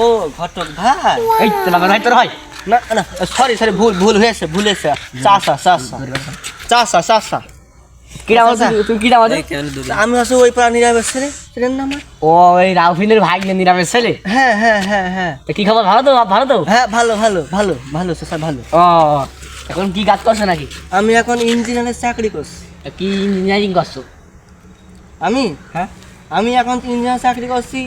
ও ঘটক ভাই, এই তো বাবা ভাই তোর ভাই। না না সরি সরি ভুল হয়েছে চাচা কিরা বলছিস তুই? কিরা বলছিস? আমি আছি ওই পাড়া নিরামের ছেলে, চেনেন না আমার? ও ওই রাউফিনের ভাগ্নে নিরামের ছেলে। হ্যাঁ। কি খবর? ভালো তো? ভালো তো? হ্যাঁ ভালো চাচা ভালো। ও এখন কি কাজ করছো নাকি? আমি এখন ইঞ্জিনিয়ারের চাকরি করছি। কি ইঞ্জিনিয়ারিং করছো? আমি এখন ইঞ্জিনিয়ার চাকরি করছি।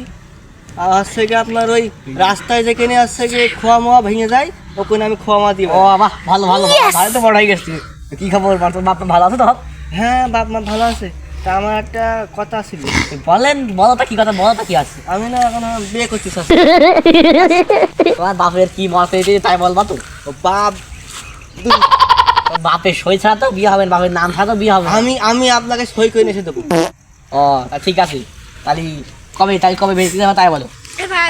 আর থেকে আপনার ওই রাস্তায় যেখানে আসছে গিয়ে খোয়া মোয়া ভেঙে যায়, ওখানে আমি খোয়া মোয়া দিই। ও বাহ, ভালো ভালো তো বড় হয়ে গেছি। কি খবর? তোর বাপ ভালো আছে তো? হ্যাঁ বাপ মা ভালো আছে। তা আমার একটা কথা ছিল। বলো তো কি কথা, বলো তো কি আছে? আমি না এখন বিয়ে করছি চাচা। তোমার বাপের কি মত হয়েছে তাই বলবা তো? বাপের সই ছাড়া তো বিয়ে হবে না, বাপের নাম ছাড়া তো বিয়ে হবে না। আমি আপনাকে সই করে এসে দেবো। ও ঠিক আছে, তাহলে কবে বেশি দেবো তাই বলো।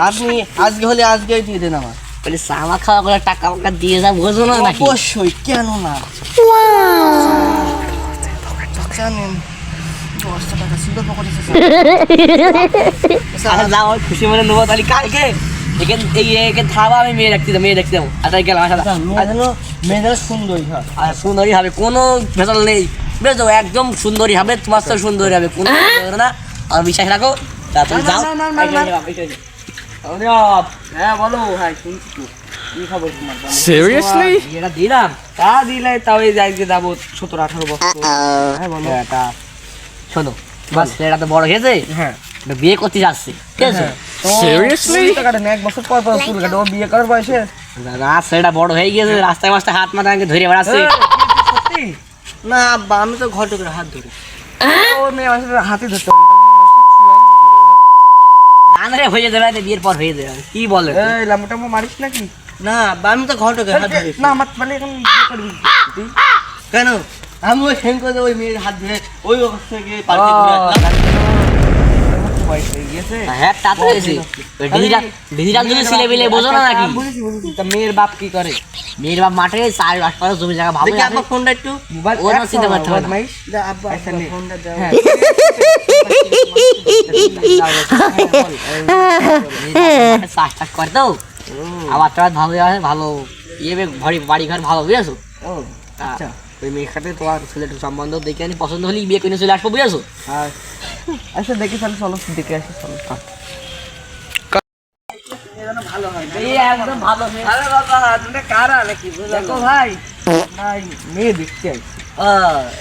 আপনি আজকে হলে আজকেই দিয়ে দেন আমার। বলে সামা খাওয়া করে টাকা আমাকে দিয়ে যা, বোঝো না নাকি? অবশ্যই, কেন না। জানেন 10 টাকা ছিল পকেটে। যাও খুশি মনে নেবো তাহলে কালকে এখানে থাকবো, আমি মেয়ে রাখতে যাবো। আর তাই গেলাম মেয়েদের সুন্দরী হয়। আর সুন্দরী হবে, কোনো ভেজাল নেই, বুঝছো? একদম সুন্দরী হবে, তোমার তো সুন্দরী হবে, কোনো না। আর বিশ্বাস রাখো, তাড়াতাড়ি যাও। হ্যাঁ বলো ভাই, শুনছি তো। কি খবর তোমার? Seriously? এটা দিলাম, তা দিলে তাও এই যাইতে যাবো 17-18 বছর। হ্যাঁ বলো। এটা শোনো, বাস এটা তো বড় হয়েছে, হ্যাঁ বিয়ে করতে যাচ্ছে, ঠিক আছে? Seriously? কাটেন 1 বছর পর চুল কাটে, ও বিয়ে করার বয়সে। রাস্তাটা বড় হয়ে গেছে, রাস্তায় মাস্তায় হাত মাথা ধরে বেড়াচ্ছে। সত্যি না আব্বা, আমি তো ঘটকের হাত ধরে। ও মেয়ে মানুষের হাতে ধরতে না রে, হয়ে যাবে, বিয়ের পর হয়ে যাবে। কি বলে? এই লামটা মারিস নাকি? না আব্বা, আমি তো ঘটকের হাত ধরে। না আমার মানে এখন বিয়ে করবি কেন? আমি ওই সেন করে ওই মেয়ের হাত ধরে ওই অবস্থা গিয়ে পাল্টে ঘুরে আসলাম। বয়স হয়ে গেছে। হ্যাঁ তা তো হয়েছে। ডিজিটাল যদি ছেলে মিলে বোঝো না নাকি? বুঝেছি। তা মেয়ের বাপ কি করে? মেয়ের বাপ মাঠে 4-5 জমি জায়গা ভালো দেখি আব্বা ফোনটা একটু। ও না চিন্তা করতে হবে না। দা আব্বা ফোনটা দাও। চাষ করে তো, আবার তো ভালো ইয়ে বাড়ি ঘর ভালো, বুঝেছো? ও আচ্ছা। ওই মেয়ের সাথে তোমার ছেলেটার সম্বন্ধ দেখে আনি, পছন্দ হলে বিয়ে করে চলে আসবো, বুঝেছো? আচ্ছা দেখি তাহলে, চলো দেখে আসি, চলো। ভালো হয়, একদম ভালো মেয়ে। আরে বাবা তুমি কারা নাকি? দেখো ভাই মেয়ে দেখতে আইছি।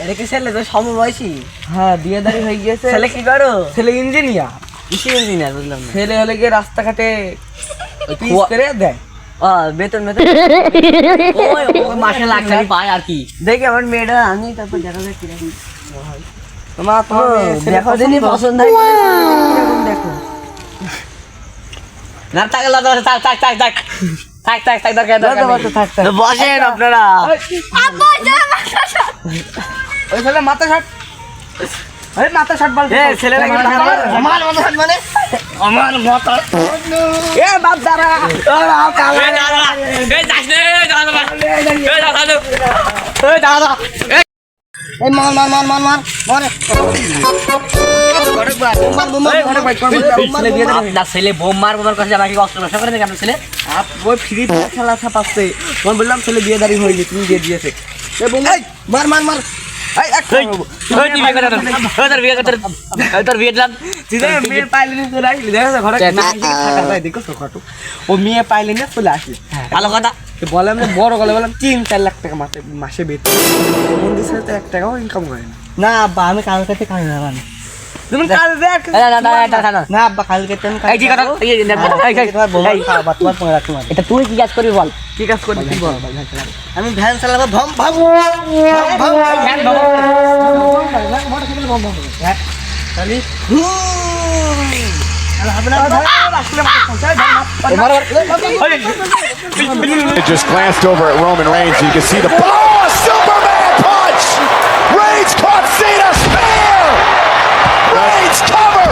এটা কি ছেলে তো সমবয়সী? হ্যাঁ বিয়ে দাঁড়ি হয়ে গিয়েছে। ছেলে কি করো? ছেলে ইঞ্জিনিয়ার। কিসের ইঞ্জিনিয়ার বুঝলাম না। ছেলে হলে গিয়ে রাস্তাঘাটে পিস করে দেয়। বেতন মাসে লাখ টাকা পায় আর কি। দেখি আমার মেয়েটা আনি, তারপর দেখা যায় কিরকম হয়। তোমার দেখো দিনই পছন্দ হয়, দেখো না থাকলে থাক বসেন আপনারা। ওই ছেলে মাথা শার্ট, আরে মাথা শার্ট বল। ছেলে আমার মাথা শার্ট মানে আমার মাথা। এ বাপ দাঁড়া, এই মার মারে। ছেলে বোম মার কাছে আমাকে অস্ত্র ব্যবসা করে দেখে আপনার ছেলে ওই ফ্রি খেলা ছাপাচ্ছে। আমি বললাম ছেলে বিয়ে দাঁড়ি হয়নি, তুমি দিয়ে দিয়েছে। মার ও মেয়ে পাইলে না চলে আসলে ভালো কথা। বললাম যে বড় গলে বললাম 3-4 লাখ টাকা মাসে বেতন। মন্দির সাথে তো 1 টাকাও ইনকাম করে না। আব্বা আমি কাল কাছে খাই না। তুমি কাল দেখ না আব্বা, কালকে এটা তুই কি কাজ করবি বল? কি কাজ করবি তুই বল? আমি ভ্যান চালাবো, ভম ভম Just glanced over at Roman Reigns. You can see the Superman punch. Reigns caught Cena spear. Reigns cover.